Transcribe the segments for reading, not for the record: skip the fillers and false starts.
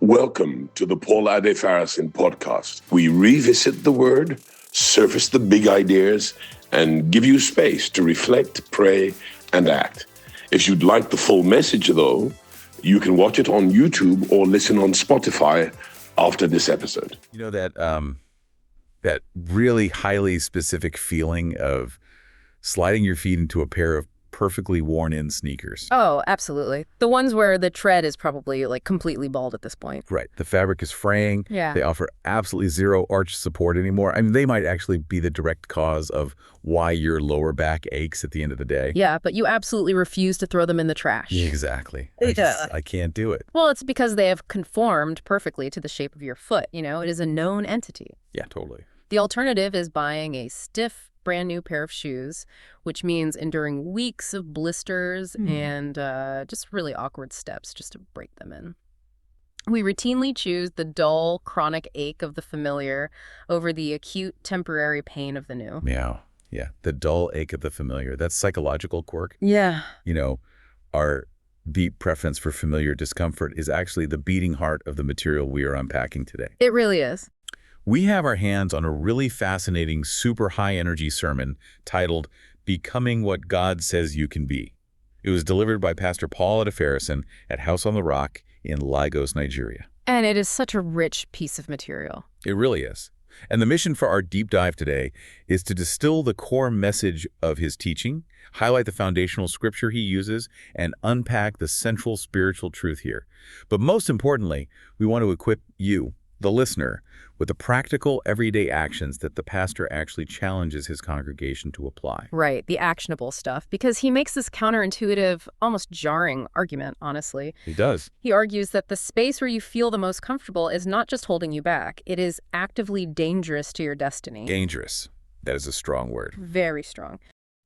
Welcome to the Paul Adefarasin podcast. We revisit the word, surface the big ideas, and give you space to reflect, pray, and act. If you'd like the full message, though, you can watch it on YouTube or listen on Spotify after this episode. You know that really highly specific feeling of sliding your feet into a pair of perfectly worn-in sneakers. Oh, absolutely. The ones where the tread is probably like completely bald at this point. Right. The fabric is fraying. Yeah. They offer absolutely zero arch support anymore. I mean, they might actually be the direct cause of why your lower back aches at the end of the day. Yeah, but you absolutely refuse to throw them in the trash. Exactly. I can't do it. Well, it's because they have conformed perfectly to the shape of your foot. You know, it is a known entity. Yeah, totally. The alternative is buying a stiff, brand new pair of shoes, which means enduring weeks of blisters and just really awkward steps just to break them in. We routinely choose the dull, chronic ache of the familiar over the acute, temporary pain of the new. Yeah. The dull ache of the familiar. That's psychological quirk. Yeah. You know, our deep preference for familiar discomfort is actually the beating heart of the material we are unpacking today. It really is. We have our hands on a really fascinating, super high-energy sermon titled, Becoming What God Says You Can Be. It was delivered by Pastor Paul Adefarasin at House on the Rock in Lagos, Nigeria. And it is such a rich piece of material. It really is. And the mission for our deep dive today is to distill the core message of his teaching, highlight the foundational scripture he uses, and unpack the central spiritual truth here. But most importantly, we want to equip you, the listener, with the practical, everyday actions that the pastor actually challenges his congregation to apply. Right, the actionable stuff, because he makes this counterintuitive, almost jarring argument, honestly. He does. He argues that the space where you feel the most comfortable is not just holding you back, it is actively dangerous to your destiny. Dangerous. That is a strong word. Very strong.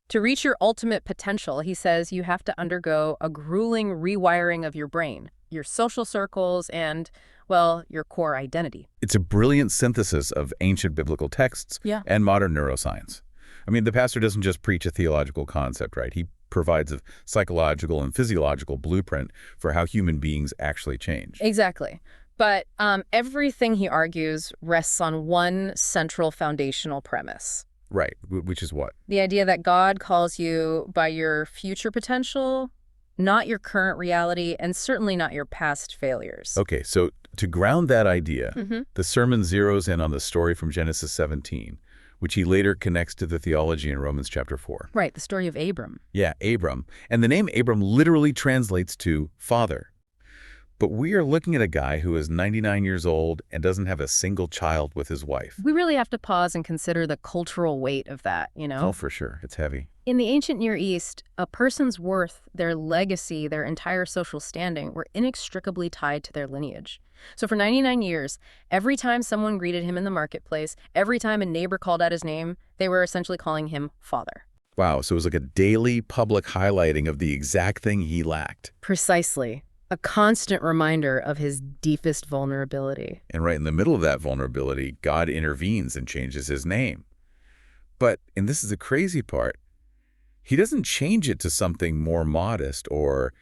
To reach your ultimate potential, he says you have to undergo a grueling rewiring of your brain, your social circles, and, well, your core identity. It's a brilliant synthesis of ancient biblical texts and modern neuroscience. I mean, the pastor doesn't just preach a theological concept, right? He provides a psychological and physiological blueprint for how human beings actually change. Exactly. But everything he argues rests on one central foundational premise. Right, which is what? The idea that God calls you by your future potential, not your current reality, and certainly not your past failures. Okay, so to ground that idea, the sermon zeroes in on the story from Genesis 17, which he later connects to the theology in Romans chapter 4. Right, the story of Abram. Yeah, Abram. And the name Abram literally translates to father. But we are looking at a guy who is 99 years old and doesn't have a single child with his wife. We really have to pause and consider the cultural weight of that, you know? Oh, for sure. It's heavy. In the ancient Near East, a person's worth, their legacy, their entire social standing were inextricably tied to their lineage. So for 99 years, every time someone greeted him in the marketplace, every time a neighbor called out his name, they were essentially calling him father. Wow, so it was like a daily public highlighting of the exact thing he lacked. Precisely. A constant reminder of his deepest vulnerability. And right in the middle of that vulnerability, God intervenes and changes his name. But, and this is the crazy part, he doesn't change it to something more modest or,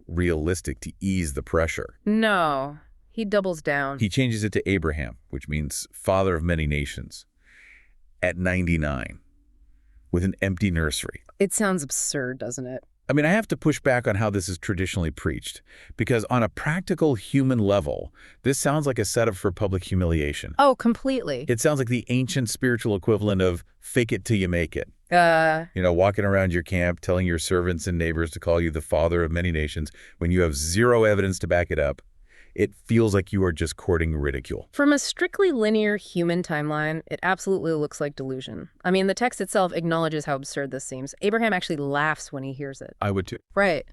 realistic to ease the pressure. No, he doubles down. He changes it to Abraham, which means father of many nations, at 99, with an empty nursery. It sounds absurd, doesn't it? I mean, I have to push back on how this is traditionally preached, because on a practical human level, this sounds like a setup for public humiliation. Oh, completely. It sounds like the ancient spiritual equivalent of fake it till you make it. Walking around your camp, telling your servants and neighbors to call you the father of many nations when you have zero evidence to back it up. It feels like you are just courting ridicule. From a strictly linear human timeline, it absolutely looks like delusion. I mean, the text itself acknowledges how absurd this seems. Abraham actually laughs when he hears it. I would too. Right.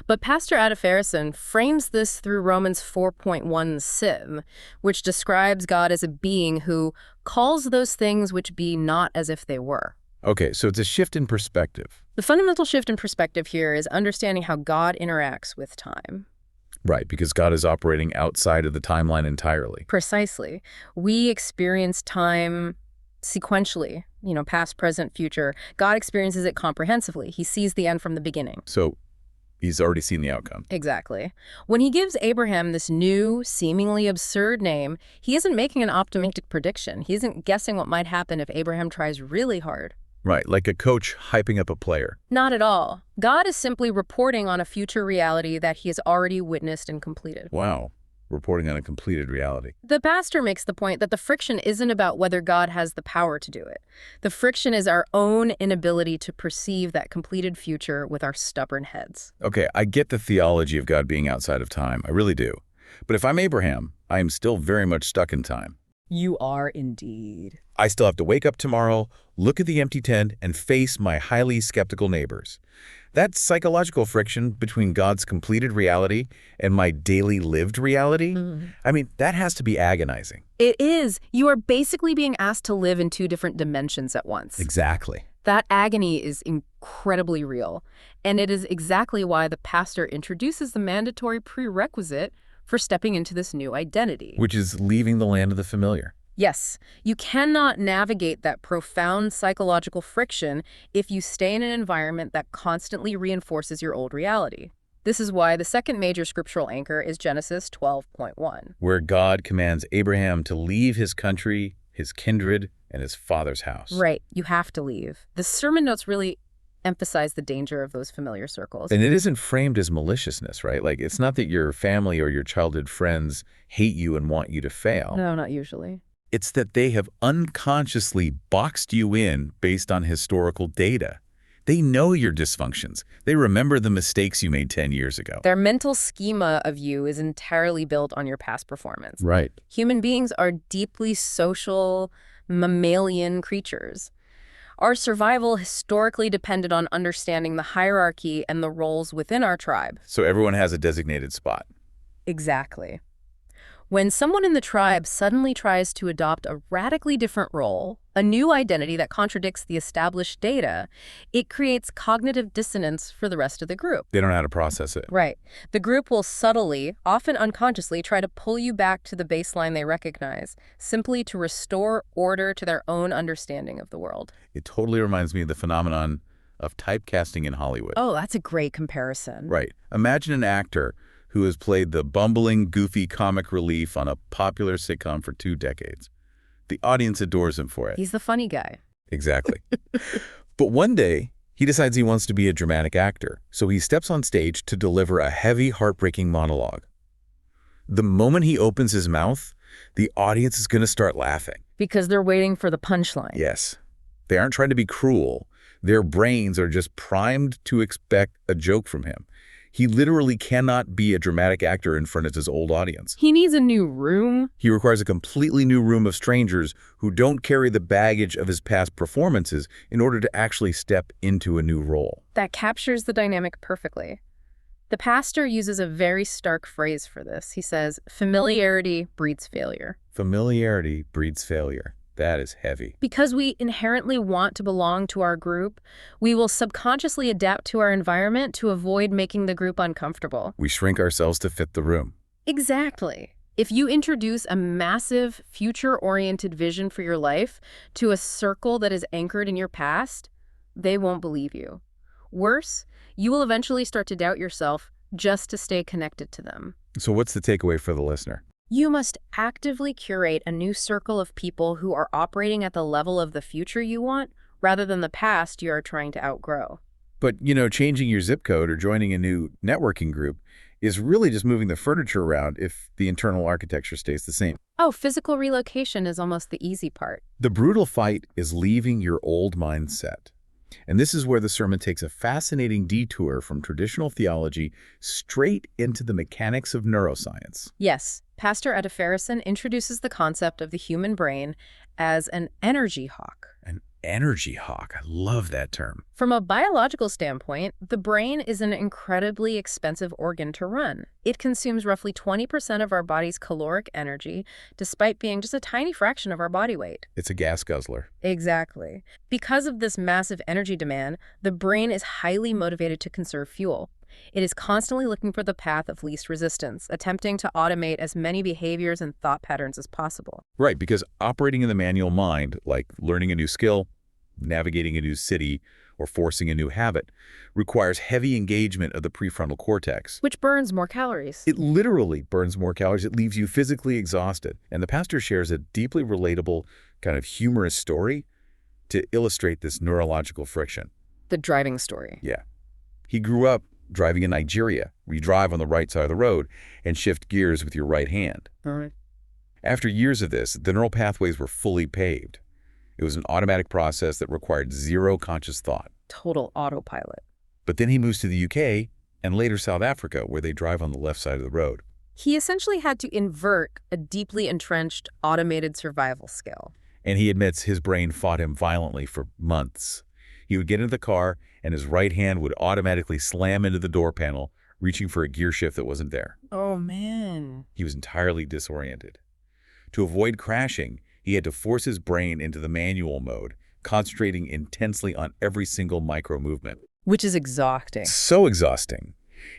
But Pastor Adefarasin frames this through Romans 4.1 sim, which describes God as a being who calls those things which be not as if they were. Okay, so it's a shift in perspective. The fundamental shift in perspective here is understanding how God interacts with time. Right, because God is operating outside of the timeline entirely. Precisely. We experience time sequentially, past, present, future. God experiences it comprehensively. He sees the end from the beginning. So He's already seen the outcome. Exactly. When he gives Abraham this new, seemingly absurd name, he isn't making an optimistic prediction. He isn't guessing what might happen if Abraham tries really hard. Right, like a coach hyping up a player. Not at all. God is simply reporting on a future reality that he has already witnessed and completed. Wow. Reporting on a completed reality. The pastor makes the point that the friction isn't about whether God has the power to do it. The friction is our own inability to perceive that completed future with our stubborn heads. Okay, I get the theology of God being outside of time. I really do. But if I'm Abraham, I am still very much stuck in time. You are indeed. I still have to wake up tomorrow, look at the empty tent, and face my highly skeptical neighbors. That psychological friction between God's completed reality and my daily lived reality, I mean, that has to be agonizing. It is. You are basically being asked to live in two different dimensions at once. Exactly. That agony is incredibly real. And it is exactly why the pastor introduces the mandatory prerequisite for stepping into this new identity. Which is leaving the land of the familiar. Yes, you cannot navigate that profound psychological friction if you stay in an environment that constantly reinforces your old reality. This is why the second major scriptural anchor is Genesis 12:1. Where God commands Abraham to leave his country, his kindred, and his father's house. Right, you have to leave. The sermon notes really emphasize the danger of those familiar circles. And it isn't framed as maliciousness, right? Like, it's not that your family or your childhood friends hate you and want you to fail. No, not usually. It's that they have unconsciously boxed you in based on historical data. They know your dysfunctions. They remember the mistakes you made 10 years ago. Their mental schema of you is entirely built on your past performance. Right. Human beings are deeply social, mammalian creatures. Our survival historically depended on understanding the hierarchy and the roles within our tribe. So everyone has a designated spot. Exactly. When someone in the tribe suddenly tries to adopt a radically different role, a new identity that contradicts the established data, it creates cognitive dissonance for the rest of the group. They don't know how to process it. Right. The group will subtly, often unconsciously, try to pull you back to the baseline they recognize, simply to restore order to their own understanding of the world. It totally reminds me of the phenomenon of typecasting in Hollywood. Oh, that's a great comparison. Right. Imagine an actor who has played the bumbling, goofy comic relief on a popular sitcom for 2 decades. The audience adores him for it. He's the funny guy. Exactly. But one day, he decides he wants to be a dramatic actor, so he steps on stage to deliver a heavy, heartbreaking monologue. The moment he opens his mouth, the audience is going to start laughing. Because they're waiting for the punchline. Yes. They aren't trying to be cruel. Their brains are just primed to expect a joke from him. He literally cannot be a dramatic actor in front of his old audience. He needs a new room. He requires a completely new room of strangers who don't carry the baggage of his past performances in order to actually step into a new role. That captures the dynamic perfectly. The pastor uses a very stark phrase for this. He says, familiarity breeds failure. Familiarity breeds failure. That is heavy. Because we inherently want to belong to our group, we will subconsciously adapt to our environment to avoid making the group uncomfortable. We shrink ourselves to fit the room. Exactly. If you introduce a massive, future-oriented vision for your life to a circle that is anchored in your past, they won't believe you. Worse, you will eventually start to doubt yourself just to stay connected to them. So what's the takeaway for the listener? You must actively curate a new circle of people who are operating at the level of the future you want, rather than the past you are trying to outgrow. But, changing your zip code or joining a new networking group is really just moving the furniture around if the internal architecture stays the same. Oh, physical relocation is almost the easy part. The brutal fight is leaving your old mindset. And this is where the sermon takes a fascinating detour from traditional theology straight into the mechanics of neuroscience. Yes, Pastor Adefarasin introduces the concept of the human brain as an energy hawk. An energy hawk. I love that term. From a biological standpoint, the brain is an incredibly expensive organ to run. It consumes roughly 20% of our body's caloric energy, despite being just a tiny fraction of our body weight. It's a gas guzzler. Exactly. Because of this massive energy demand, the brain is highly motivated to conserve fuel. It is constantly looking for the path of least resistance, attempting to automate as many behaviors and thought patterns as possible. Right, because operating in the manual mind, like learning a new skill, navigating a new city, or forcing a new habit, requires heavy engagement of the prefrontal cortex. Which burns more calories. It literally burns more calories. It leaves you physically exhausted. And the pastor shares a deeply relatable, kind of humorous story to illustrate this neurological friction. The driving story. Yeah. He grew up driving in Nigeria, where you drive on the right side of the road and shift gears with your right hand. All right. After years of this, the neural pathways were fully paved. It was an automatic process that required zero conscious thought. Total autopilot. But then he moves to the UK and later South Africa, where they drive on the left side of the road. He essentially had to invert a deeply entrenched automated survival skill. And he admits his brain fought him violently for months. He would get into the car, and his right hand would automatically slam into the door panel, reaching for a gear shift that wasn't there. Oh, man. He was entirely disoriented. To avoid crashing, he had to force his brain into the manual mode, concentrating intensely on every single micro movement. Which is exhausting. So exhausting.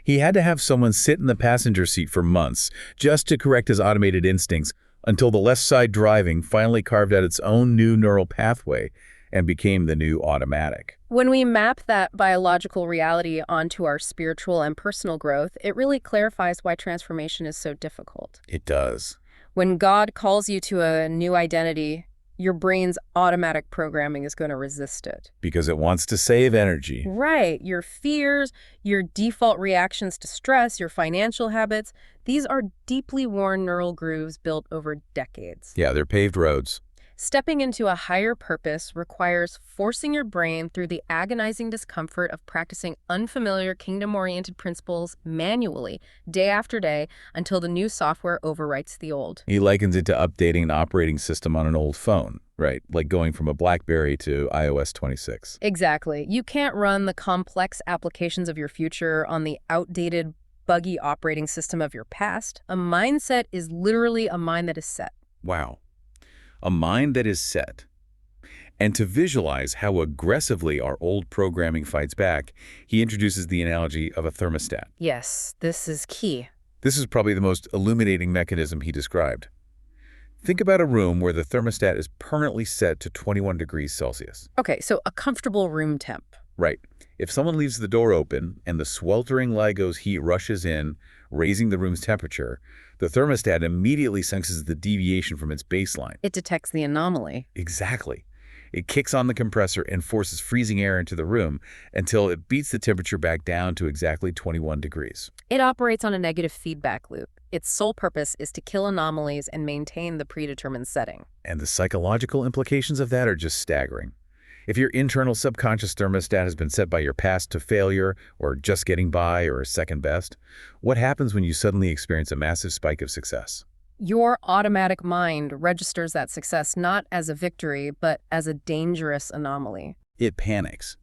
He had to have someone sit in the passenger seat for months just to correct his automated instincts until the left side driving finally carved out its own new neural pathway and became the new automatic. When we map that biological reality onto our spiritual and personal growth, it really clarifies why transformation is so difficult. It does. When God calls you to a new identity, your brain's automatic programming is going to resist it. Because it wants to save energy. Right. Your fears, your default reactions to stress, your financial habits, these are deeply worn neural grooves built over decades. Yeah, they're paved roads. Stepping into a higher purpose requires forcing your brain through the agonizing discomfort of practicing unfamiliar kingdom-oriented principles manually, day after day, until the new software overwrites the old. He likens it to updating an operating system on an old phone, right? Like going from a BlackBerry to iOS 26. Exactly. You can't run the complex applications of your future on the outdated, buggy operating system of your past. A mindset is literally a mind that is set. Wow. A mind that is set. And to visualize how aggressively our old programming fights back, he introduces the analogy of a thermostat. Yes, this is key. This is probably the most illuminating mechanism he described. Think about a room where the thermostat is permanently set to 21 degrees Celsius. Okay, so a comfortable room temp. Right. If someone leaves the door open and the sweltering LIGO's heat rushes in, raising the room's temperature, the thermostat immediately senses the deviation from its baseline. It detects the anomaly. Exactly. It kicks on the compressor and forces freezing air into the room until it beats the temperature back down to exactly 21 degrees. It operates on a negative feedback loop. Its sole purpose is to kill anomalies and maintain the predetermined setting. And the psychological implications of that are just staggering. If your internal subconscious thermostat has been set by your past to failure or just getting by or second best, what happens when you suddenly experience a massive spike of success? Your automatic mind registers that success not as a victory, but as a dangerous anomaly. It panics.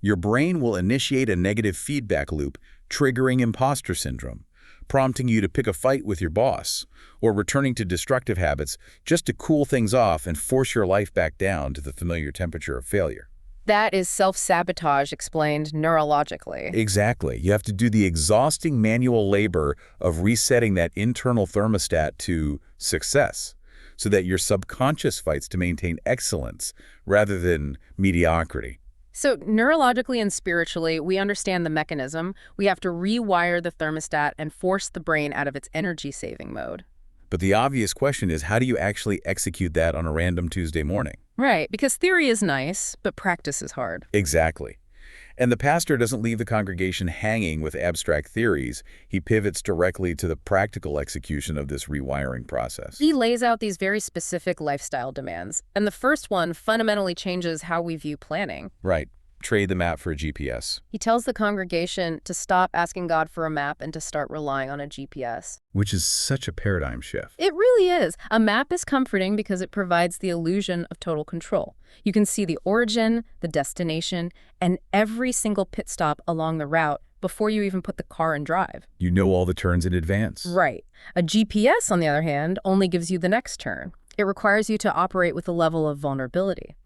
Your brain will initiate a negative feedback loop, triggering imposter syndrome, prompting you to pick a fight with your boss, or returning to destructive habits just to cool things off and force your life back down to the familiar temperature of failure. That is self-sabotage explained neurologically. Exactly. You have to do the exhausting manual labor of resetting that internal thermostat to success so that your subconscious fights to maintain excellence rather than mediocrity. So neurologically and spiritually, we understand the mechanism. We have to rewire the thermostat and force the brain out of its energy-saving mode. But the obvious question is, how do you actually execute that on a random Tuesday morning? Right, because theory is nice, but practice is hard. Exactly. And the pastor doesn't leave the congregation hanging with abstract theories. He pivots directly to the practical execution of this rewiring process. He lays out these very specific lifestyle demands, and the first one fundamentally changes how we view planning. Right. Trade the map for a GPS. He tells the congregation to stop asking God for a map and to start relying on a GPS. Which is such a paradigm shift. It really is. A map is comforting because it provides the illusion of total control. You can see the origin, the destination, and every single pit stop along the route before you even put the car in drive. You know all the turns in advance. Right. A GPS, on the other hand, only gives you the next turn. It requires you to operate with a level of vulnerability.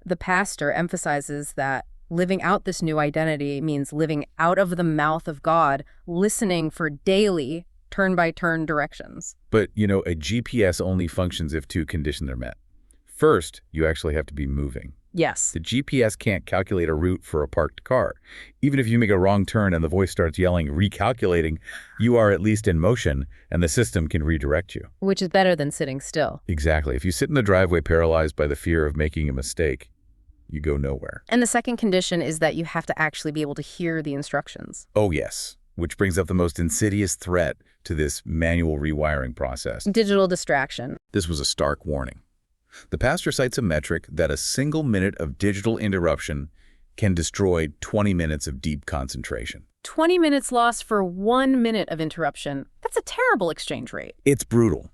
The pastor emphasizes that living out this new identity means living out of the mouth of God, listening for daily, turn-by-turn directions. But, you know, a GPS only functions if two conditions are met. First, you actually have to be moving. Yes. The GPS can't calculate a route for a parked car. Even if you make a wrong turn and the voice starts yelling, recalculating, you are at least in motion and the system can redirect you. Which is better than sitting still. Exactly. If you sit in the driveway paralyzed by the fear of making a mistake, you go nowhere. And the second condition is that you have to actually be able to hear the instructions. Oh, yes. Which brings up the most insidious threat to this manual rewiring process. Digital distraction. This was a stark warning. The pastor cites a metric that a single minute of digital interruption can destroy 20 minutes of deep concentration. 20 minutes lost for 1 minute of interruption. That's a terrible exchange rate. It's brutal.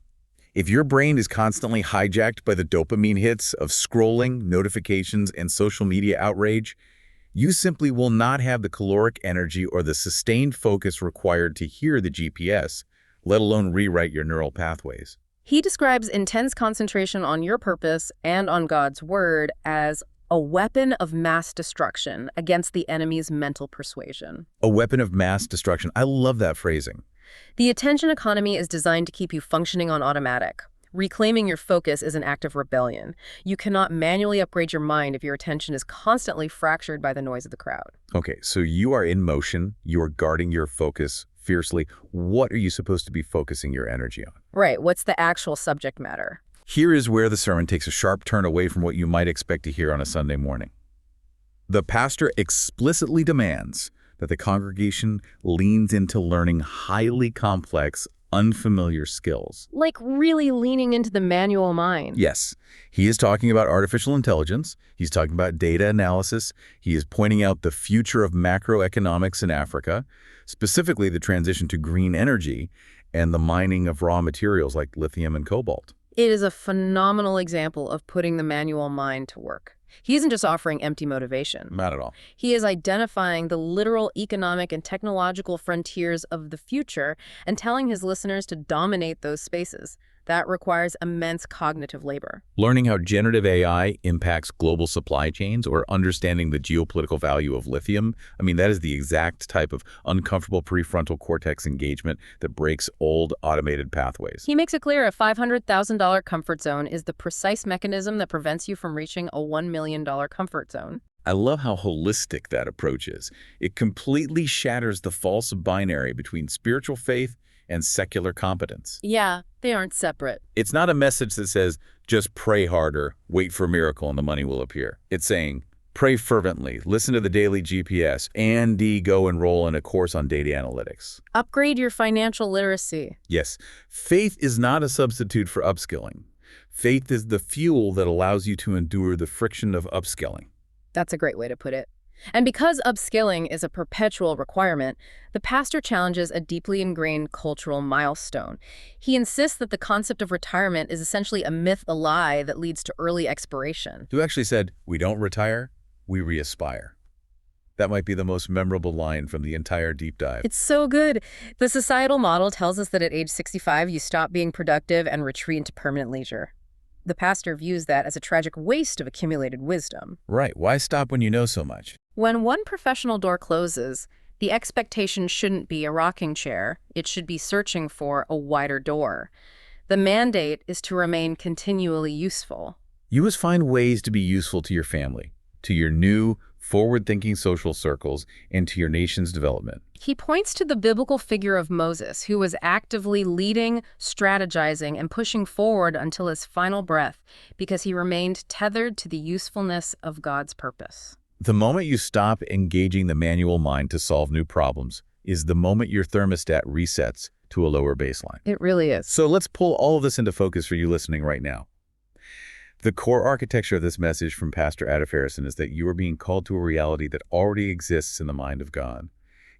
If your brain is constantly hijacked by the dopamine hits of scrolling, notifications, and social media outrage, you simply will not have the caloric energy or the sustained focus required to hear the GPS, let alone rewrite your neural pathways. He describes intense concentration on your purpose and on God's word as a weapon of mass destruction against the enemy's mental persuasion. A weapon of mass destruction. I love that phrasing. The attention economy is designed to keep you functioning on automatic. Reclaiming your focus is an act of rebellion. You cannot manually upgrade your mind if your attention is constantly fractured by the noise of the crowd. Okay, so you are in motion. You are guarding your focus fiercely. What are you supposed to be focusing your energy on? Right, what's the actual subject matter? Here is where the sermon takes a sharp turn away from what you might expect to hear on a Sunday morning. The pastor explicitly demands that the congregation leans into learning highly complex, unfamiliar skills. Like really leaning into the manual mind. Yes, he is talking about artificial intelligence. He's talking about data analysis. He is pointing out the future of macroeconomics in Africa, specifically the transition to green energy and the mining of raw materials like lithium and cobalt. It is a phenomenal example of putting the manual mind to work. He isn't just offering empty motivation. Not at all. He is identifying the literal economic and technological frontiers of the future and telling his listeners to dominate those spaces. That requires immense cognitive labor. Learning how generative AI impacts global supply chains or understanding the geopolitical value of lithium, that is the exact type of uncomfortable prefrontal cortex engagement that breaks old automated pathways. He makes it clear a $500,000 comfort zone is the precise mechanism that prevents you from reaching a $1 million comfort zone. I love how holistic that approach is. It completely shatters the false binary between spiritual faith and secular competence. Yeah, they aren't separate. It's not a message that says, just pray harder, wait for a miracle, and the money will appear. It's saying, pray fervently, listen to the daily GPS, and go enroll in a course on data analytics. Upgrade your financial literacy. Yes, faith is not a substitute for upskilling. Faith is the fuel that allows you to endure the friction of upskilling. That's a great way to put it. And because upskilling is a perpetual requirement, the pastor challenges a deeply ingrained cultural milestone. He insists that the concept of retirement is essentially a myth, a lie that leads to early expiration. Who actually said, we don't retire, we re-aspire. That might be the most memorable line from the entire deep dive. It's so good. The societal model tells us that at age 65, you stop being productive and retreat into permanent leisure. The pastor views that as a tragic waste of accumulated wisdom. Right. Why stop when you know so much? When one professional door closes, the expectation shouldn't be a rocking chair. It should be searching for a wider door. The mandate is to remain continually useful. You must find ways to be useful to your family, to your new, forward-thinking social circles, and to your nation's development. He points to the biblical figure of Moses, who was actively leading, strategizing, and pushing forward until his final breath, because he remained tethered to the usefulness of God's purpose. The moment you stop engaging the manual mind to solve new problems is the moment your thermostat resets to a lower baseline. It really is. So let's pull all of this into focus for you listening right now. The core architecture of this message from Pastor Adefarasin is that you are being called to a reality that already exists in the mind of God.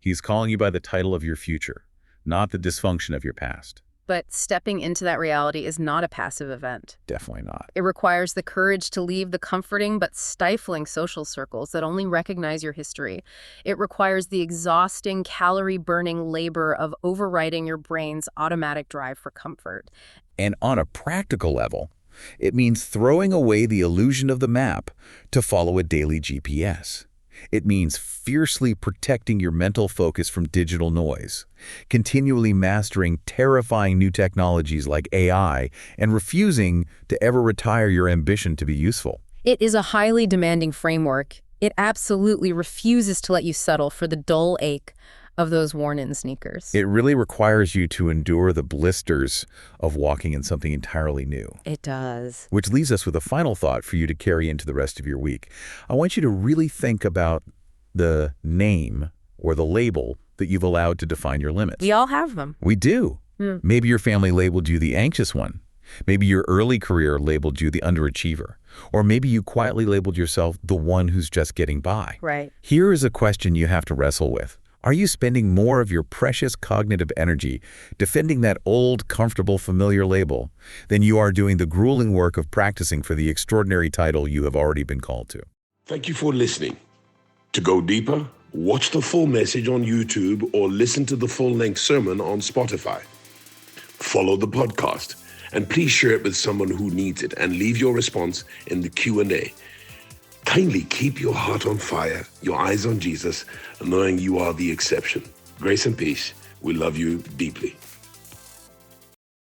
He's calling you by the title of your future, not the dysfunction of your past. But stepping into that reality is not a passive event. Definitely not. It requires the courage to leave the comforting but stifling social circles that only recognize your history. It requires the exhausting, calorie-burning labor of overriding your brain's automatic drive for comfort. And on a practical level, it means throwing away the illusion of the map to follow a daily GPS. It means fiercely protecting your mental focus from digital noise, continually mastering terrifying new technologies like AI, and refusing to ever retire your ambition to be useful. It is a highly demanding framework. It absolutely refuses to let you settle for the dull ache of those worn-in sneakers. It really requires you to endure the blisters of walking in something entirely new. It does. Which leaves us with a final thought for you to carry into the rest of your week. I want you to really think about the name or the label that you've allowed to define your limits. We all have them. We do. Maybe your family labeled you the anxious one. Maybe your early career labeled you the underachiever. Or maybe you quietly labeled yourself the one who's just getting by. Right. Here is a question you have to wrestle with. Are you spending more of your precious cognitive energy defending that old, comfortable, familiar label than you are doing the grueling work of practicing for the extraordinary title you have already been called to? Thank you for listening. To go deeper, watch the full message on YouTube or listen to the full-length sermon on Spotify. Follow the podcast, and please share it with someone who needs it and leave your response in the Q&A. Kindly keep your heart on fire, your eyes on Jesus, knowing you are the exception. Grace and peace. We love you deeply.